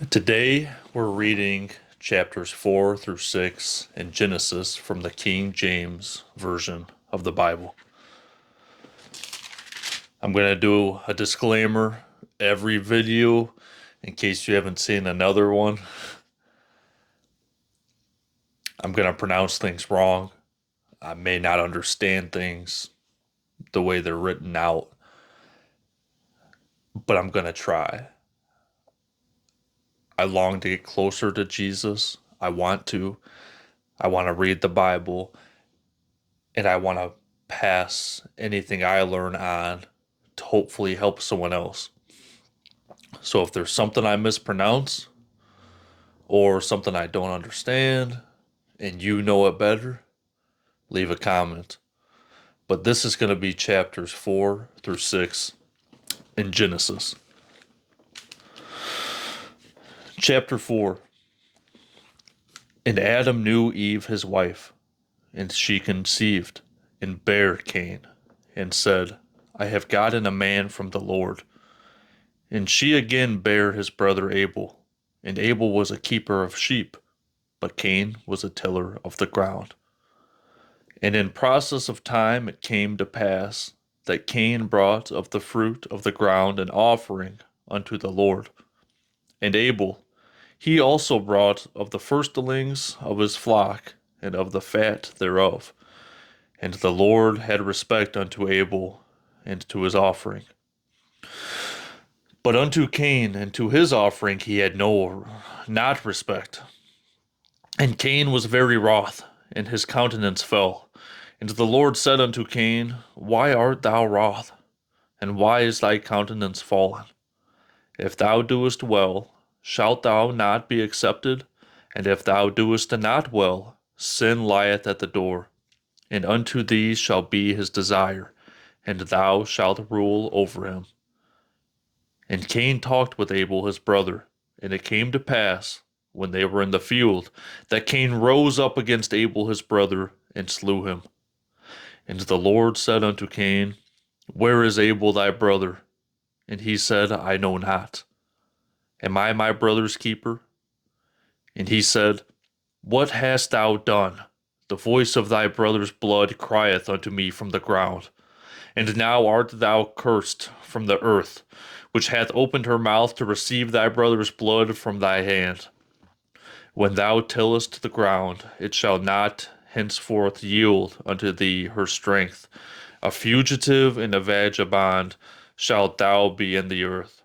Today we're reading chapters 4 through 6 in Genesis from the King James Version of the Bible. I'm going to do a disclaimer every video in case you haven't seen another one. I'm going to pronounce things wrong. I may not understand things the way they're written out, but I'm going to try. I long to get closer to Jesus. I want to read the Bible, and I want to pass anything I learn on to hopefully help someone else. So if there's something I mispronounce or something I don't understand and you know it better, leave a comment. But this is going to be chapters 4 through 6 in Genesis. Chapter 4. And Adam knew Eve his wife, and she conceived and bare Cain, and said, I have gotten a man from the Lord. And she again bare his brother Abel, and Abel was a keeper of sheep, but Cain was a tiller of the ground. And in process of time it came to pass that Cain brought of the fruit of the ground an offering unto the Lord. And Abel, he also brought of the firstlings of his flock and of the fat thereof. And the Lord had respect unto Abel and to his offering. But unto Cain and to his offering he had not respect. And Cain was very wroth, and his countenance fell. And the Lord said unto Cain, Why art thou wroth? And why is thy countenance fallen? If thou doest well, shalt thou not be accepted? And if thou doest not well, sin lieth at the door. And unto thee shall be his desire, and thou shalt rule over him. And Cain talked with Abel his brother, and it came to pass, when they were in the field, that Cain rose up against Abel his brother, and slew him. And the Lord said unto Cain, Where is Abel thy brother? And he said, I know not. Am I my brother's keeper? And he said, What hast thou done? The voice of thy brother's blood crieth unto me from the ground. And now art thou cursed from the earth, which hath opened her mouth to receive thy brother's blood from thy hand. When thou tillest the ground, it shall not henceforth yield unto thee her strength. A fugitive and a vagabond shalt thou be in the earth.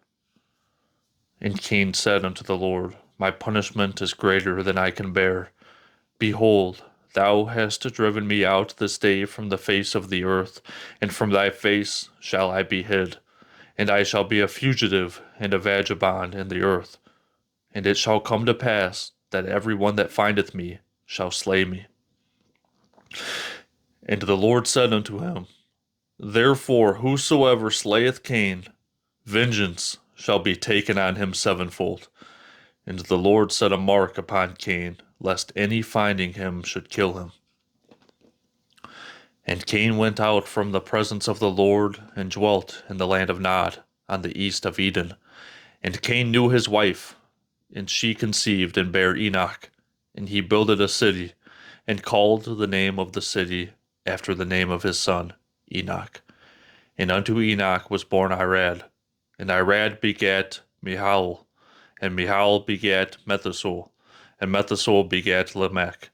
And Cain said unto the Lord, My punishment is greater than I can bear. Behold, thou hast driven me out this day from the face of the earth, and from thy face shall I be hid. And I shall be a fugitive and a vagabond in the earth. And it shall come to pass that every one that findeth me shall slay me. And the Lord said unto him, Therefore whosoever slayeth Cain, vengeance shall be taken on him sevenfold. And the Lord set a mark upon Cain, lest any finding him should kill him. And Cain went out from the presence of the Lord, and dwelt in the land of Nod, on the east of Eden. And Cain knew his wife, and she conceived and bare Enoch. And he builded a city, and called the name of the city after the name of his son, Enoch. And unto Enoch was born Irad, and Irad begat Mihail, and Mihail begat Methuselah, and Methuselah begat Lamech.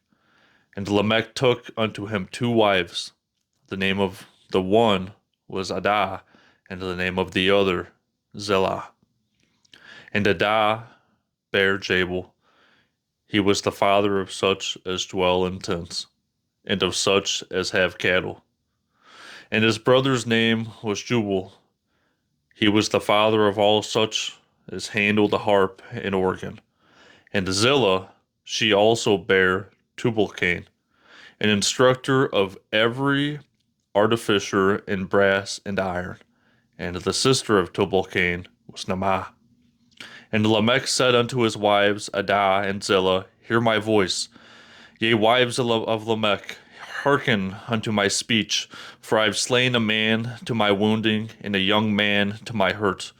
And Lamech took unto him two wives. The name of the one was Adah, and the name of the other Zillah. And Adah bare Jabal. He was the father of such as dwell in tents, and of such as have cattle. And his brother's name was Jubal. He was the father of all such as handle the harp and organ. And Zillah, she also bare Tubal-Cain, an instructor of every artificer in brass and iron. And the sister of Tubal-Cain was Naamah. And Lamech said unto his wives, Adah and Zillah, Hear my voice. Yea, wives of Lamech, hearken unto my speech, for I have slain a man to my wounding, and a young man to my hurt.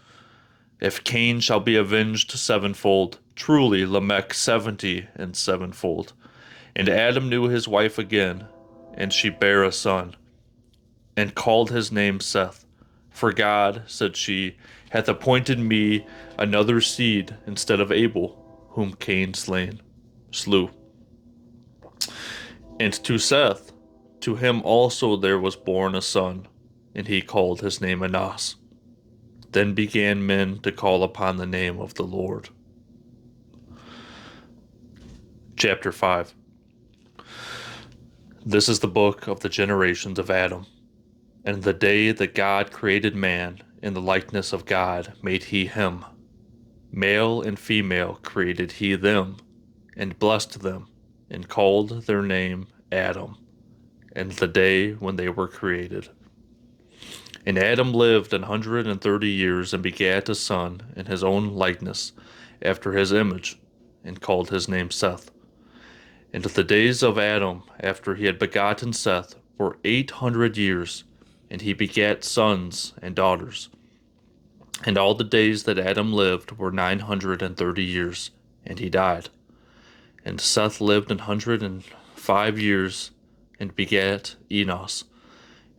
If Cain shall be avenged sevenfold, truly Lamech 70 and sevenfold. And Adam knew his wife again, and she bare a son, and called his name Seth. For God, said she, hath appointed me another seed instead of Abel, whom Cain slew. And to Seth, to him also there was born a son, and he called his name Enos. Then began men to call upon the name of the Lord. Chapter 5. This is the book of the generations of Adam. And the day that God created man, in the likeness of God made he him. Male and female created he them, and blessed them, and called their name Adam, and the day when they were created. And Adam lived 130 years, and begat a son in his own likeness, after his image, and called his name Seth. And the days of Adam, after he had begotten Seth, were 800 years, and he begat sons and daughters. And all the days that Adam lived were 930 years, and he died. And Seth lived 105 years, and begat Enos.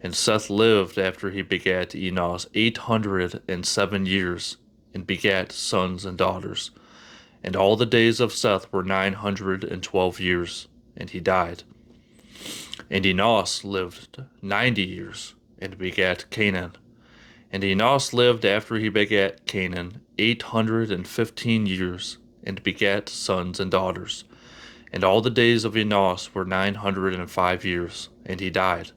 And Seth lived after he begat Enos 807 years, and begat sons and daughters. And all the days of Seth were 912 years, and he died. And Enos lived 90 years, and begat Canaan. And Enos lived after he begat Canaan 815 years, and begat sons and daughters. And all the days of Enos were 905 years, and he died.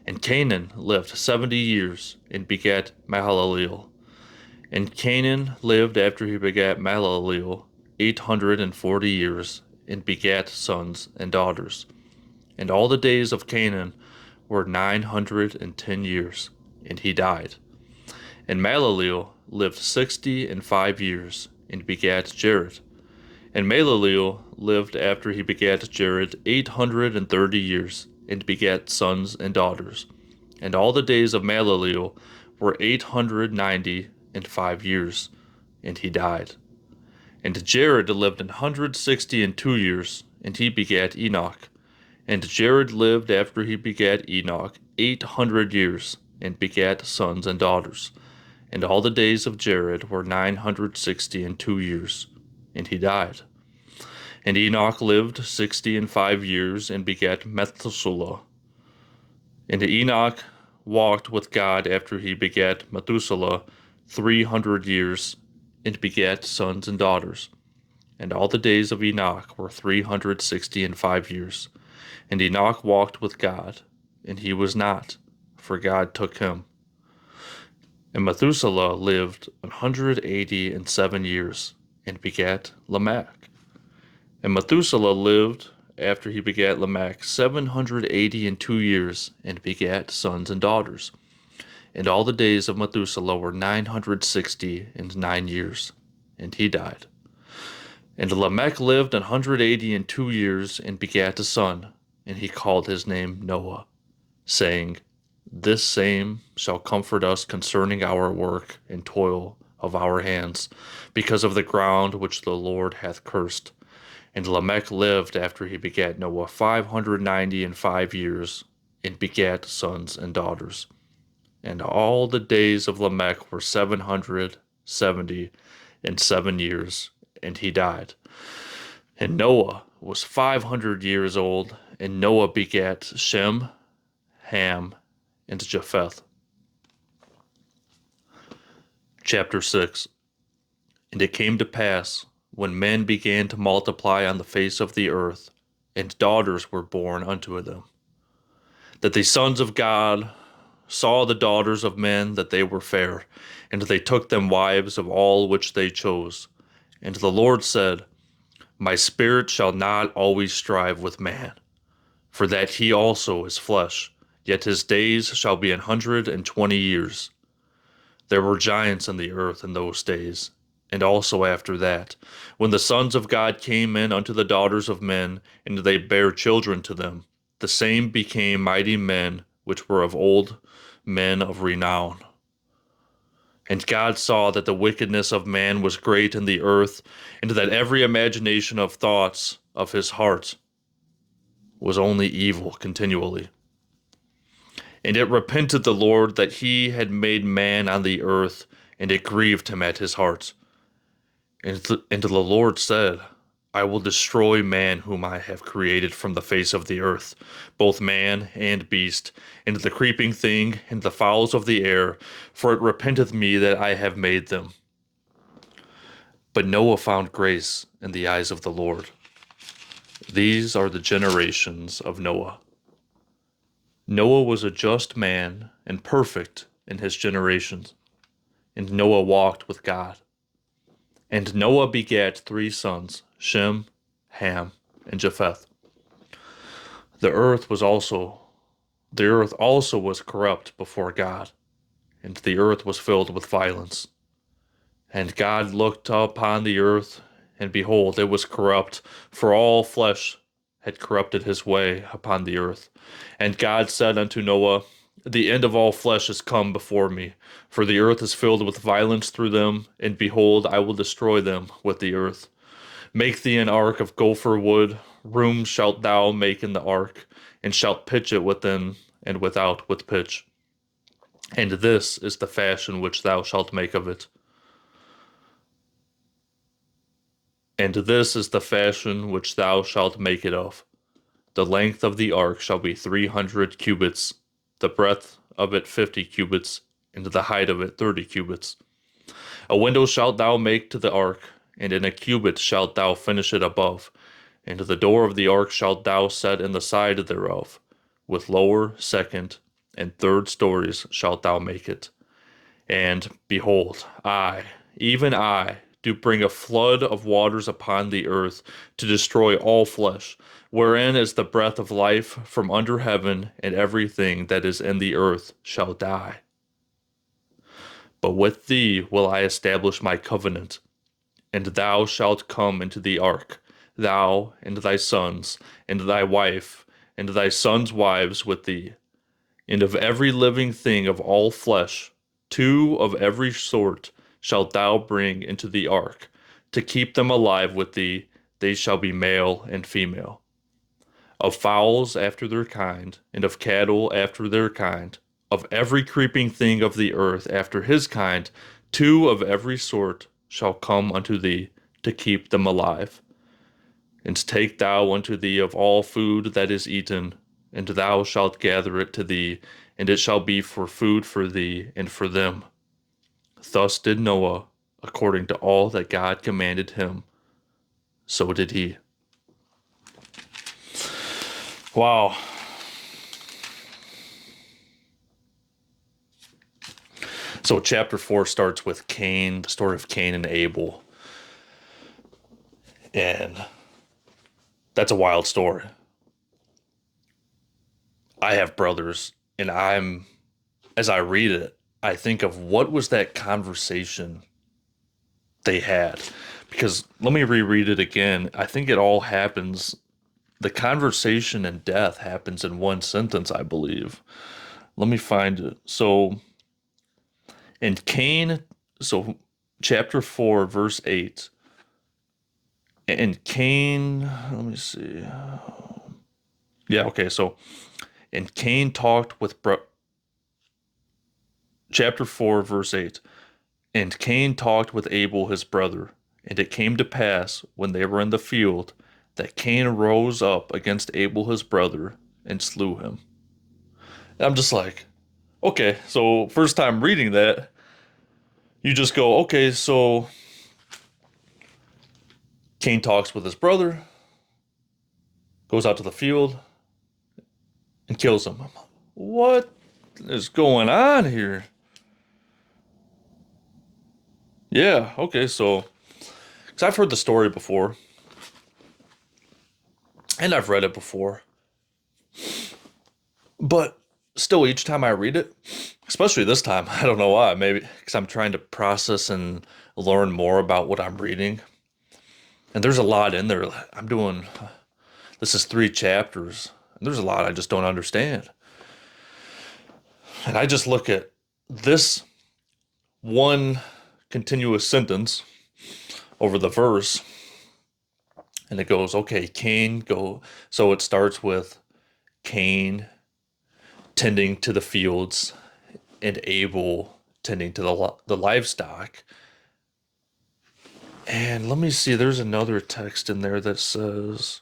And Canaan lived 70 years, and begat Mahalaleel. And Canaan lived after he begat Mahalaleel 840 years, and begat sons and daughters. And all the days of Canaan were 910 years, and he died. And Mahalaleel lived 65 years, and begat Jared. And Mahalaleel lived after he begat Jared 830 years, and begat sons and daughters. And all the days of Mahalaleel were 895 years, and he died. And Jared lived 162 years, and he begat Enoch. And Jared lived after he begat Enoch 800 years, and begat sons and daughters. And all the days of Jared were 962 years, and he died. And Enoch lived 65 years, and begat Methuselah. And Enoch walked with God after he begat Methuselah 300 years, and begat sons and daughters. And all the days of Enoch were 365 years. And Enoch walked with God, and he was not, for God took him. And Methuselah lived 187 years, and begat Lamech. And Methuselah lived after he begat Lamech 782 years, and begat sons and daughters. And all the days of Methuselah were 969 years, and he died. And Lamech lived 182 years, and begat a son, and he called his name Noah, saying, This same shall comfort us concerning our work and toil of our hands, because of the ground which the Lord hath cursed. And Lamech lived after he begat Noah 595 years, and begat sons and daughters. And all the days of Lamech were 777 years, and he died. And Noah was 500 years old, and Noah begat Shem, Ham, and Japheth. Chapter 6. And it came to pass, when men began to multiply on the face of the earth, and daughters were born unto them, that the sons of God saw the daughters of men that they were fair, and they took them wives of all which they chose. And the Lord said, My spirit shall not always strive with man, for that he also is flesh, yet his days shall be 120 years. There were giants in the earth in those days, and also after that, when the sons of God came in unto the daughters of men, and they bare children to them, the same became mighty men which were of old, men of renown. And God saw that the wickedness of man was great in the earth, and that every imagination of thoughts of his heart was only evil continually. And it repented the Lord that he had made man on the earth, and it grieved him at his heart. And the Lord said, I will destroy man whom I have created from the face of the earth, both man and beast, and the creeping thing, and the fowls of the air, for it repenteth me that I have made them. But Noah found grace in the eyes of the Lord. These are the generations of Noah. Noah was a just man and perfect in his generations, and Noah walked with God. And Noah begat 3 sons, Shem, Ham, and Japheth. The earth also was corrupt before God, and the earth was filled with violence. And God looked upon the earth, and behold, it was corrupt, for all flesh had corrupted his way upon the earth. And God said unto Noah, the end of all flesh is come before me, for the earth is filled with violence through them, and behold, I will destroy them with the earth. Make thee an ark of gopher wood, room shalt thou make in the ark, and shalt pitch it within and without with pitch. And this is the fashion which thou shalt make of it. And this is the fashion which thou shalt make it of. The length of the ark shall be 300 cubits, the breadth of it 50 cubits, and the height of it 30 cubits. A window shalt thou make to the ark, and in a cubit shalt thou finish it above. And the door of the ark shalt thou set in the side thereof. With lower, second, and third stories shalt thou make it. And, behold, I, even I, do bring a flood of waters upon the earth to destroy all flesh, wherein is the breath of life from under heaven, and everything that is in the earth shall die. But with thee will I establish my covenant, and thou shalt come into the ark, thou and thy sons, and thy wife, and thy sons' wives with thee. And of every living thing of all flesh, 2 of every sort shalt thou bring into the ark, to keep them alive with thee, they shall be male and female. Of fowls after their kind, and of cattle after their kind, of every creeping thing of the earth after his kind, 2 of every sort shall come unto thee, to keep them alive. And take thou unto thee of all food that is eaten, and thou shalt gather it to thee, and it shall be for food for thee and for them. Thus did Noah, according to all that God commanded him, so did he. Wow. So chapter 4 starts with Cain, the story of Cain and Abel. And that's a wild story. I have brothers, and as I read it, I think of what was that conversation they had. Because let me reread it again. I think it all happens, the conversation and death happens in one sentence, I believe. Let me find it. And Cain, so chapter 4, verse 8. And Cain, let me see. Yeah, okay, so, and Cain talked with, chapter 4, verse 8. And Cain talked with Abel his brother, and it came to pass, when they were in the field, that Cain rose up against Abel his brother, and slew him. And I'm just like, okay, so first time reading that, you just go, okay, so Cain talks with his brother, goes out to the field, and kills him. What is going on here? Yeah, okay, so, because I've heard the story before, and I've read it before, but still, each time I read it, especially this time, I don't know why, maybe because I'm trying to process and learn more about what I'm reading, and there's a lot in there. This is 3 chapters, and there's a lot I just don't understand. And I just look at this one continuous sentence over the verse, and it goes, okay, Cain go. So it starts with Cain tending to the fields and Abel tending to the livestock. And let me see, there's another text in there that says,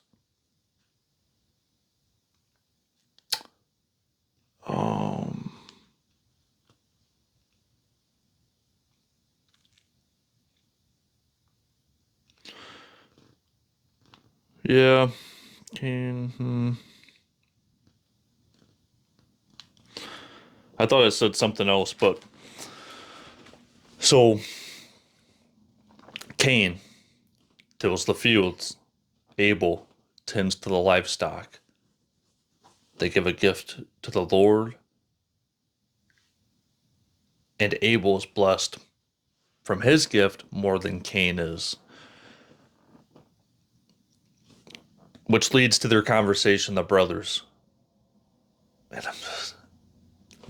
um, yeah, Cain. I thought it said something else, but so Cain tills the fields, Abel tends to the livestock. They give a gift to the Lord, and Abel is blessed from his gift more than Cain is. Which leads to their conversation, the brothers. And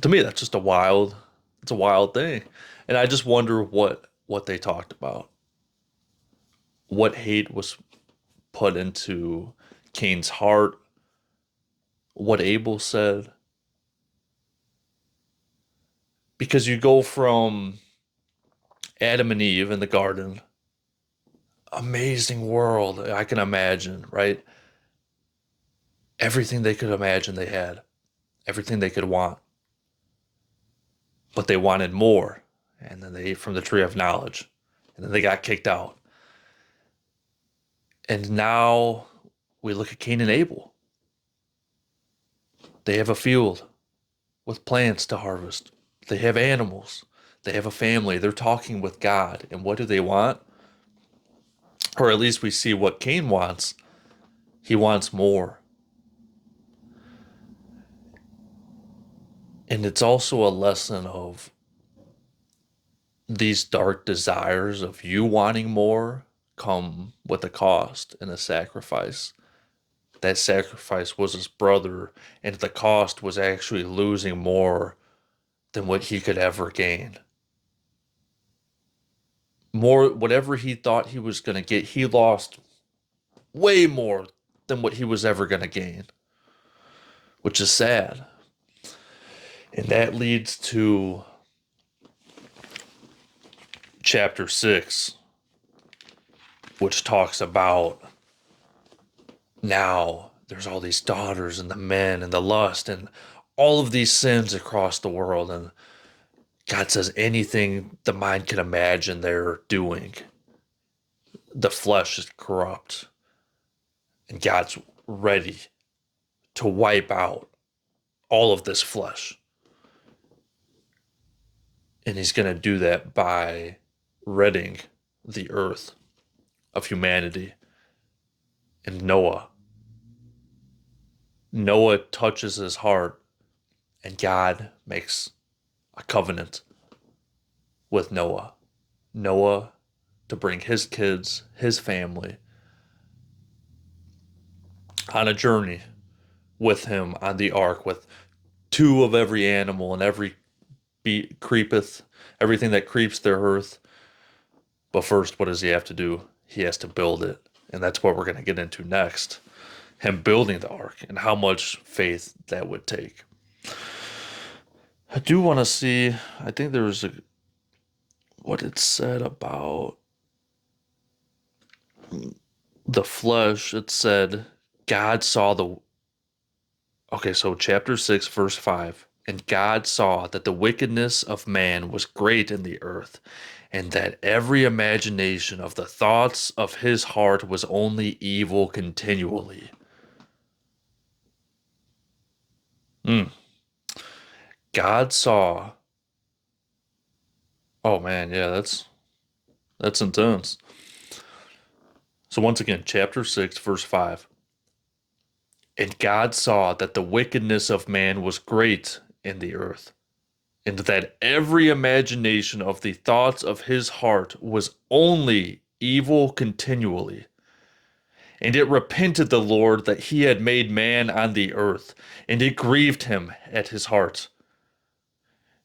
to me, that's just it's a wild thing. And I just wonder what they talked about. What hate was put into Cain's heart, what Abel said. Because you go from Adam and Eve in the garden, amazing world, I can imagine, right? Everything they could imagine they had, everything they could want. But they wanted more. And then they ate from the tree of knowledge. And then they got kicked out. And now we look at Cain and Abel. They have a field with plants to harvest. They have animals. They have a family. They're talking with God. And what do they want? Or at least we see what Cain wants. He wants more. And it's also a lesson of these dark desires of you wanting more come with a cost and a sacrifice. That sacrifice was his brother, and the cost was actually losing more than what he could ever gain. More, whatever he thought he was going to get, he lost way more than what he was ever going to gain, which is sad. And that leads to chapter 6, which talks about now there's all these daughters and the men and the lust and all of these sins across the world. And God says anything the mind can imagine they're doing, the flesh is corrupt. And God's ready to wipe out all of this flesh. And he's going to do that by ridding the earth of humanity. And Noah. Noah touches his heart, and God makes a covenant with Noah. Noah to bring his kids, his family, on a journey with him on the ark with two of every animal and every creepeth, everything that creeps the earth. But first, what does he have to do? He has to build it. And that's what we're going to get into next. Him building the ark and how much faith that would take. I do want to see, I think there was what it said about the flesh. It said, God saw okay, so chapter 6, verse 5. And God saw that the wickedness of man was great in the earth, and that every imagination of the thoughts of his heart was only evil continually. Mm. God saw. Oh man, yeah, that's intense. So once again, chapter 6, verse 5. And God saw that the wickedness of man was great in the earth, and that every imagination of the thoughts of his heart was only evil continually. And it repented the Lord that he had made man on the earth, and it grieved him at his heart.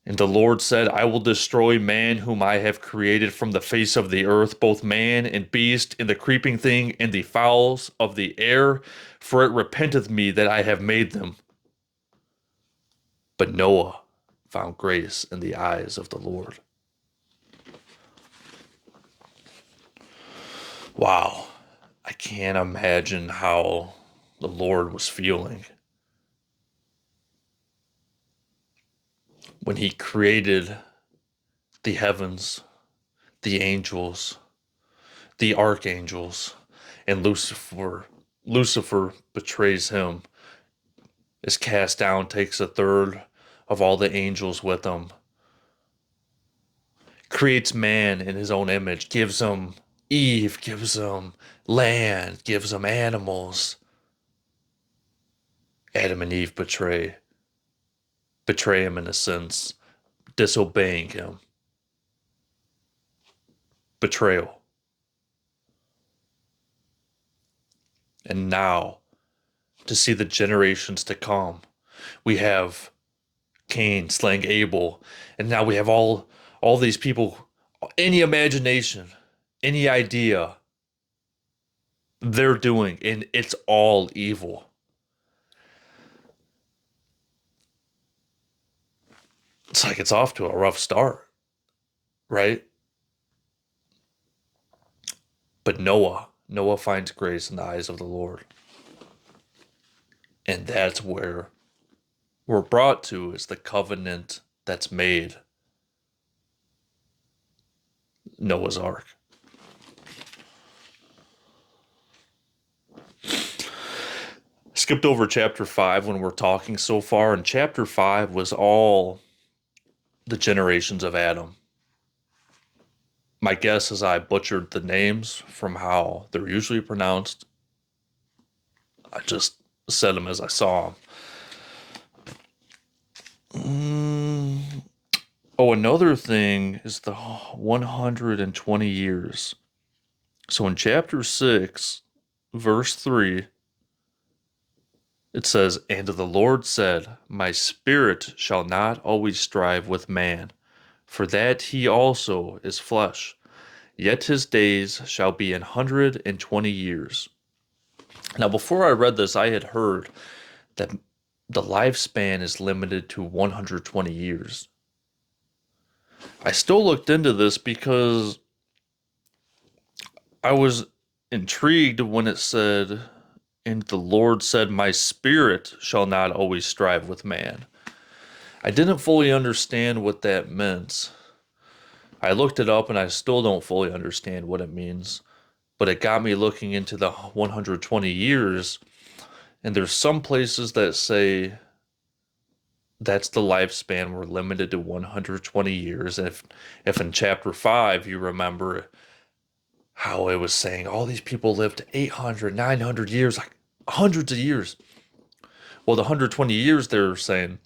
And the Lord said, I will destroy man whom I have created from the face of the earth, both man and beast, and the creeping thing, and the fowls of the air, for it repenteth me that I have made them. But Noah found grace in the eyes of the Lord. Wow, I can't imagine how the Lord was feeling when he created the heavens, the angels, the archangels, and Lucifer. Lucifer betrays him, is cast down, takes a third of all the angels with him, creates man in his own image, gives him Eve, gives him land, gives him animals. Adam and Eve betray him in a sense, disobeying him. Betrayal. And now, to see the generations to come, we have Cain slaying Abel, and now we have all these people, any imagination, any idea they're doing, and it's all evil. It's like it's off to a rough start, right? But Noah finds grace in the eyes of the Lord. And that's where we're brought to, is the covenant that's made. Noah's Ark. Skipped over chapter 5 when we're talking so far, and chapter 5 was all the generations of Adam. My guess is I butchered the names from how they're usually pronounced. I just said them as I saw them. Oh, another thing is the 120 years. So in chapter 6, verse 3, it says, And the Lord said, My spirit shall not always strive with man, for that he also is flesh. Yet his days shall be 120 years. Now, before I read this, I had heard that the lifespan is limited to 120 years. I still looked into this because I was intrigued when it said, And the Lord said, My spirit shall not always strive with man. I didn't fully understand what that meant. I looked it up and I still don't fully understand what it means. But it got me looking into the 120 years. And there's some places that say that's the lifespan. We're limited to 120 years. If in chapter 5 you remember how it was saying all these people lived 800, 900 years, like hundreds of years. Well, the 120 years they're saying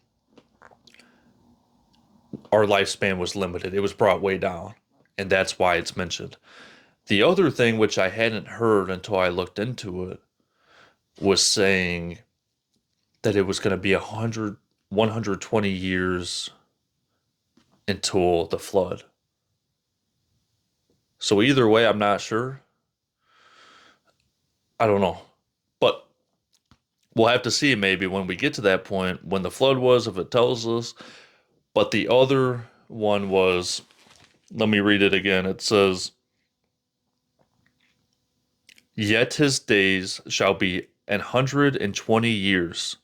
our lifespan was limited. It was brought way down. And that's why it's mentioned. The other thing, which I hadn't heard until I looked into it, was saying that it was going to be 120 years until the flood. So either way, I'm not sure. I don't know. But we'll have to see maybe when we get to that point, when the flood was, if it tells us. But the other one was, let me read it again. It says, Yet his days shall be 120 years.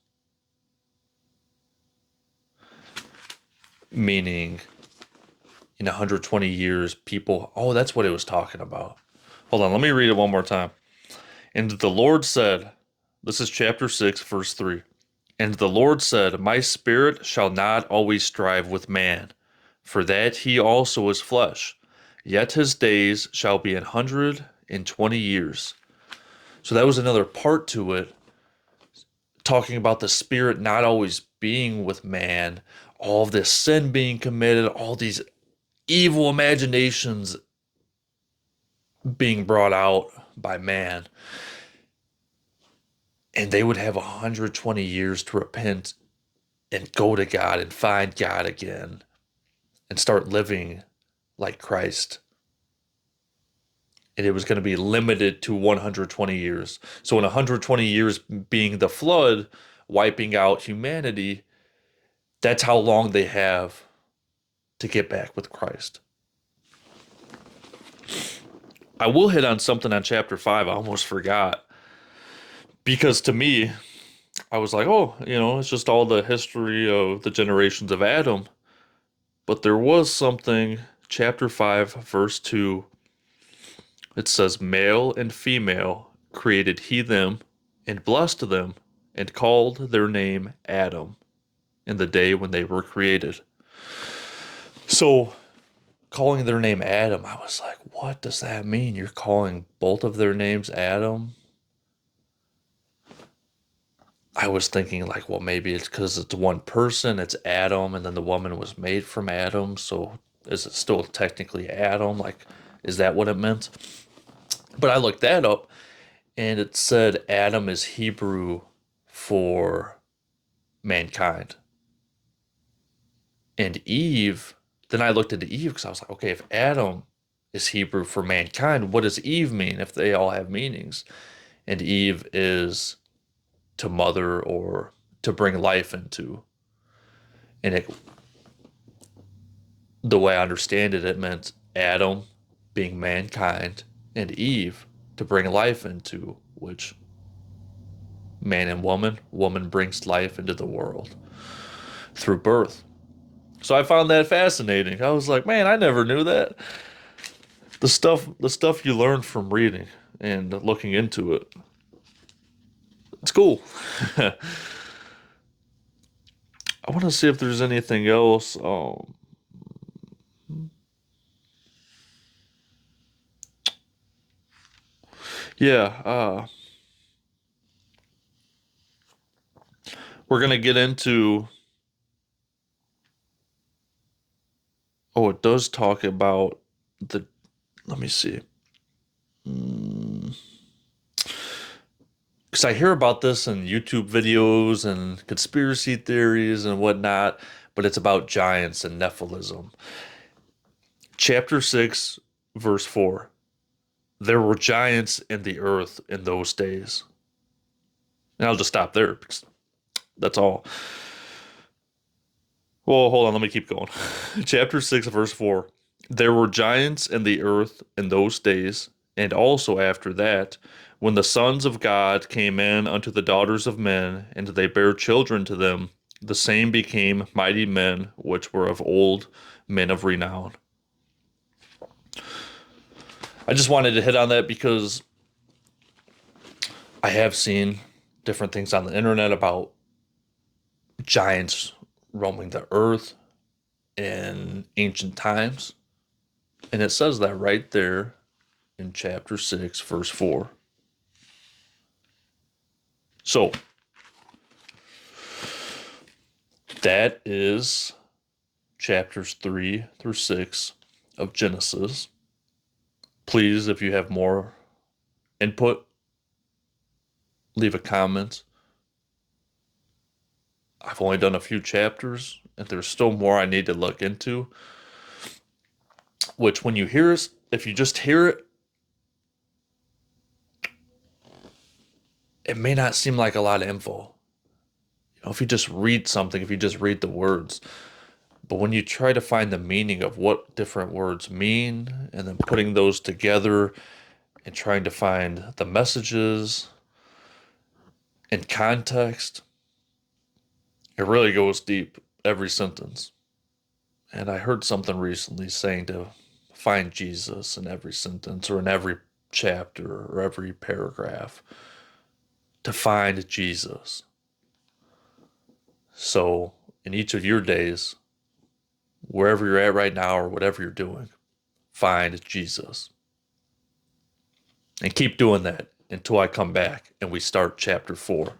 Meaning, in 120 years, people, oh, that's what it was talking about. Hold on, let me read it one more time. And the Lord said, this is chapter 6, verse 3. And the Lord said, My spirit shall not always strive with man, for that he also is flesh. Yet his days shall be 120 years. So that was another part to it, talking about the spirit not always being with man, all of this sin being committed, all these evil imaginations being brought out by man. And they would have 120 years to repent and go to God and find God again. and start living like Christ. And it was going to be limited to 120 years. So in 120 years being the flood, wiping out humanity, that's how long they have to get back with Christ. I will hit on something on chapter 5 I almost forgot. Because to me, I was like, oh, it's just all the history of the generations of Adam. But there was something, chapter 5, verse 2, it says, male and female created he them, and blessed them, and called their name Adam in the day when they were created. So, calling their name Adam, I was like, what does that mean? You're calling both of their names Adam? I was thinking like, well, maybe it's because it's one person, it's Adam, and then the woman was made from Adam, so is it still technically Adam? Like, is that what it meant? But I looked that up, and it said Adam is Hebrew for mankind. And Eve, then I looked into Eve because I was like, okay, if Adam is Hebrew for mankind, what does Eve mean if they all have meanings? And Eve is to mother or to bring life into. And the way I understand it, it meant Adam being mankind and Eve to bring life into, which man and woman brings life into the world through birth. So I found that fascinating. I was like, man, I never knew that. The stuff you learn from reading and looking into it. It's cool. I want to see if there's anything else. Yeah, we're gonna get into. Oh, it does talk about the. Let me see. Because I hear about this in YouTube videos and conspiracy theories and whatnot, but it's about giants and Nephilim. Chapter 6, verse 4. There were giants in the earth in those days. And I'll just stop there because that's all. Well, hold on, let me keep going. Chapter 6, verse 4. There were giants in the earth in those days, and also after that, when the sons of God came in unto the daughters of men, and they bare children to them, the same became mighty men, which were of old, men of renown. I just wanted to hit on that because I have seen different things on the internet about giants roaming the earth in ancient times. And it says that right there in chapter 6, verse 4. So, that is chapters 3 through 6 of Genesis. Please, if you have more input, leave a comment. I've only done a few chapters, and there's still more I need to look into. Which, when you hear it, if you just hear it, it may not seem like a lot of info. If you just read something, if you just read the words. But when you try to find the meaning of what different words mean, and then putting those together and trying to find the messages and context, it really goes deep, every sentence. And I heard something recently saying to find Jesus in every sentence or in every chapter or every paragraph. To find Jesus. So, in each of your days, wherever you're at right now or whatever you're doing, find Jesus. And keep doing that until I come back and we start chapter 4.